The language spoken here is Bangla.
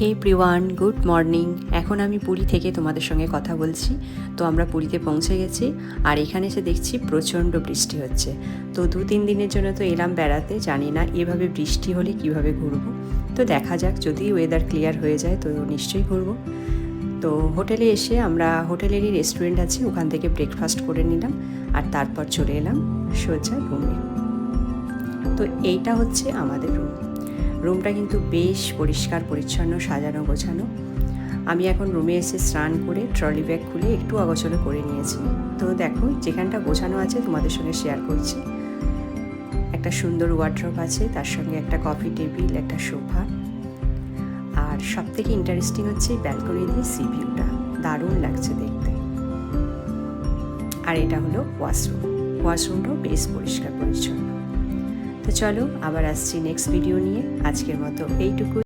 হে এভরিওয়ান, গুড মর্নিং। এখন আমি পুরী থেকে তোমাদের সঙ্গে কথা বলছি। তো আমরা পুরীতে পৌঁছে গেছি, আর এখানে এসে দেখছি প্রচণ্ড বৃষ্টি হচ্ছে। তো 2-3 দিনের জন্য তো এলাম বেড়াতে, জানি না এভাবে বৃষ্টি হলে কিভাবে ঘুরবো। তো দেখা যাক, যদি ওয়েদার ক্লিয়ার হয়ে যায় তো নিশ্চয়ই ঘুরবো। তো হোটেলে এসে আমরা, হোটেলেরই রেস্টুরেন্ট আছে, ওখান থেকে ব্রেকফাস্ট করে নিলাম, আর তারপর চলে এলাম সোজা রুমে। তো এইটা হচ্ছে আমাদের রুমটা কিন্তু বেশ পরিষ্কার পরিচ্ছন্ন, সাজানো গোছানো। আমি এখন রুমে এসে স্নান করে ট্রলি ব্যাগ খুলে একটু অগোছালো করে নিয়েছি। তো দেখো, যেখানটা গোছানো আছে তোমাদের সঙ্গে শেয়ার করছি। একটা সুন্দর ওয়ার্ড্রপ আছে, তার সঙ্গে একটা কফি টেবিল, একটা সোফা, আর সবথেকে ইন্টারেস্টিং হচ্ছে ব্যালকনি দিয়ে সি ভিউটা, দারুণ লাগছে দেখতে। আর এটা হলো ওয়াশরুমটাও বেশ পরিষ্কার পরিচ্ছন্ন। তো চলো, আবার আসছি নেক্সট ভিডিও নিয়ে। আজকের মতো এইটুকু।